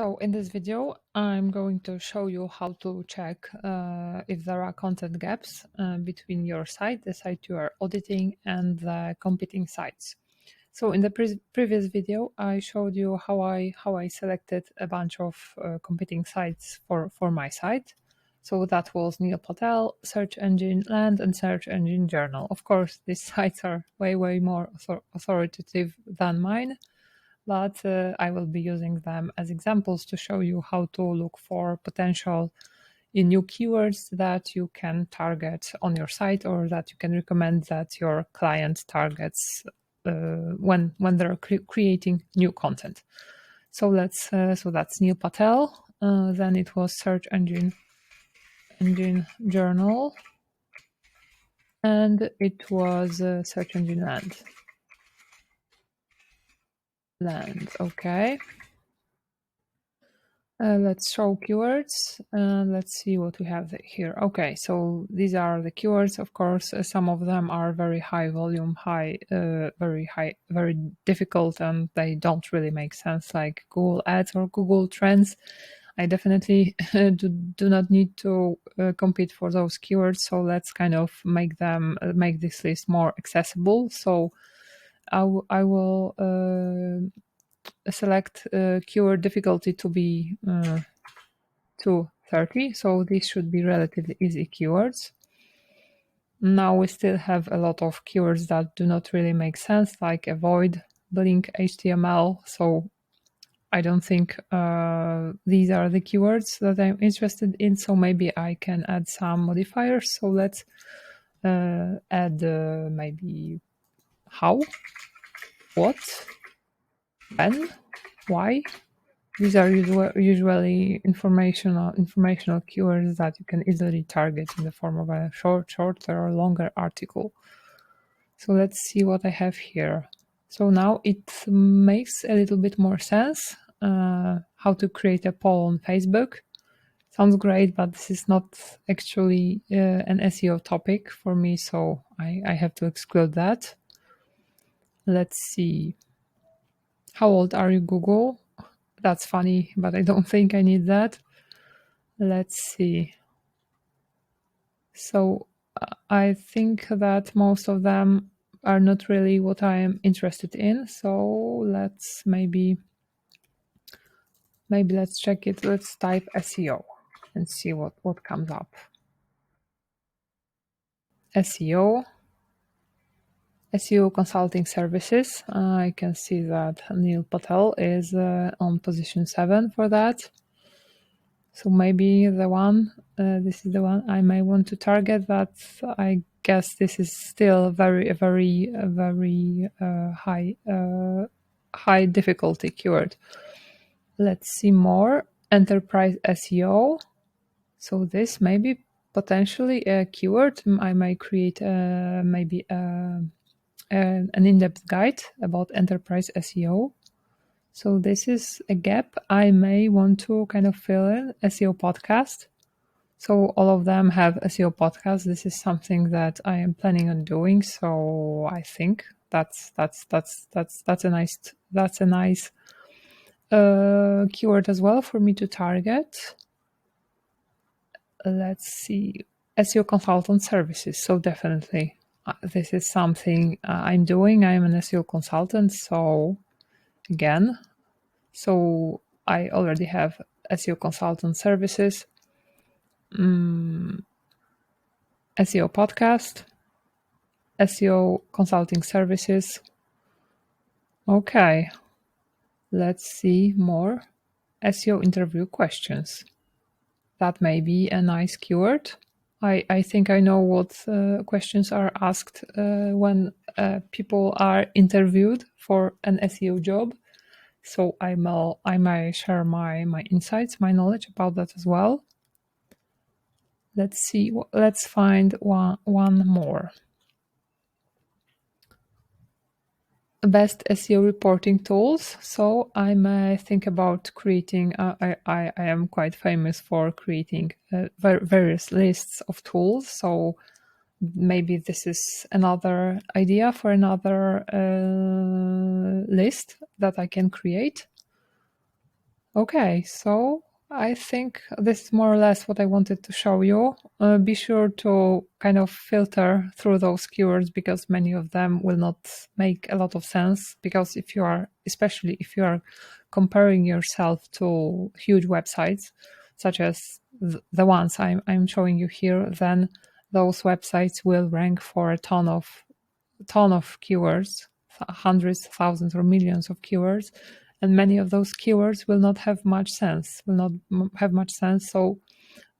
So in this video, I'm going to show you how to check if there are content gaps between your site, the site you are auditing, and the competing sites. So in the previous video, I showed you how I selected a bunch of competing sites for my site. So that was Neil Patel, Search Engine Land, and Search Engine Journal. Of course, these sites are way more authoritative than mine, but I will be using them as examples to show you how to look for potential new keywords that you can target on your site, or that you can recommend that your client targets when they're creating new content. So so that's Neil Patel. Then it was Search Engine Journal, and it was Search Engine Land. Okay. Let's show keywords and let's see what we have here. Okay, so these are the keywords. Of course, some of them are very high volume, very difficult, and they don't really make sense, like Google Ads or Google Trends. I definitely do not need to compete for those keywords. So let's kind of make this list more accessible. So I will select keyword difficulty to be to 30. So these should be relatively easy keywords. Now we still have a lot of keywords that do not really make sense, like avoid blink HTML. So I don't think these are the keywords that I'm interested in. So maybe I can add some modifiers. So let's add maybe how, what, when, why. These are usually informational keywords that you can easily target in the form of a shorter or longer article. So let's see what I have here. So now it makes a little bit more sense how to create a poll on Facebook. Sounds great, but this is not actually an SEO topic for me, so I have to exclude that. Let's see. How old are you, Google? That's funny, but I don't think I need that. Let's see. So I think that most of them are not really what I am interested in. So let's maybe let's check it. Let's type SEO and see what comes up. SEO consulting services. I can see that Neil Patel is on position 7 for that. So maybe this is the one I may want to target. That I guess this is still a very high difficulty keyword. Let's see more. Enterprise SEO. So this may be potentially a keyword. I may create maybe an in-depth guide about enterprise SEO. So this is a gap I may want to kind of fill in. SEO podcast. So all of them have SEO podcasts. This is something that I am planning on doing. So I think that's a nice keyword as well for me to target. Let's see, SEO consultant services. So definitely this is something I'm doing. I'm an SEO consultant. So again, so I already have SEO consultant services, SEO podcast, SEO consulting services. Okay, let's see more. SEO interview questions. That may be a nice keyword. I think I know what questions are asked when people are interviewed for an SEO job. So I may share my insights, my knowledge about that as well. Let's see. Let's find one more. Best SEO reporting tools. So I may think about creating. I am quite famous for creating various lists of tools. So maybe this is another idea for another list that I can create. Okay, so I think this is more or less what I wanted to show you. Be sure to kind of filter through those keywords because many of them will not make a lot of sense. Because if you are, especially if you are comparing yourself to huge websites, such as the ones I'm showing you here, then those websites will rank for a ton of keywords, hundreds, thousands, or millions of keywords, and many of those keywords will not have much sense. Will not have much sense. So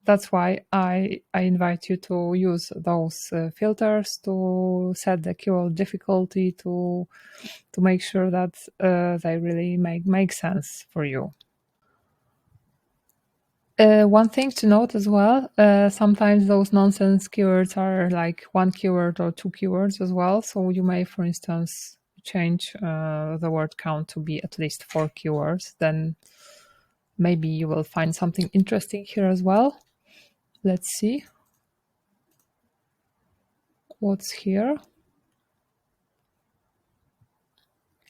that's why I invite you to use those filters to set the keyword difficulty to make sure that they really make sense for you. One thing to note as well, sometimes those nonsense keywords are like one keyword or two keywords as well. So you may, for instance, change the word count to be at least 4 keywords. Then maybe you will find something interesting here as well. Let's see what's here.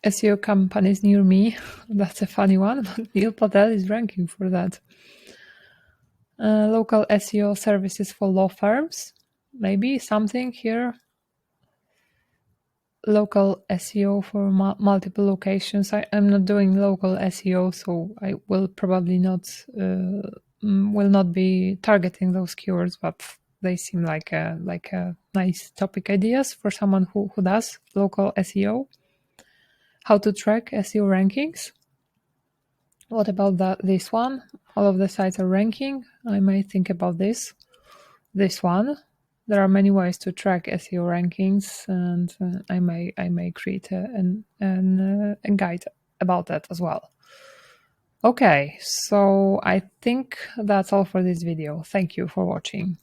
SEO companies near me. That's a funny one, but Neil Patel is ranking for that. Local SEO services for law firms. Maybe something here. Local SEO for multiple locations. I am not doing local SEO, so I will probably not will not be targeting those keywords, but they seem like a nice topic ideas for someone who does local SEO. How to track SEO rankings. What about this one? All of the sites are ranking. I may think about this one. There are many ways to track SEO rankings, and I may create a guide about that as well. Okay, so I think that's all for this video. Thank you for watching.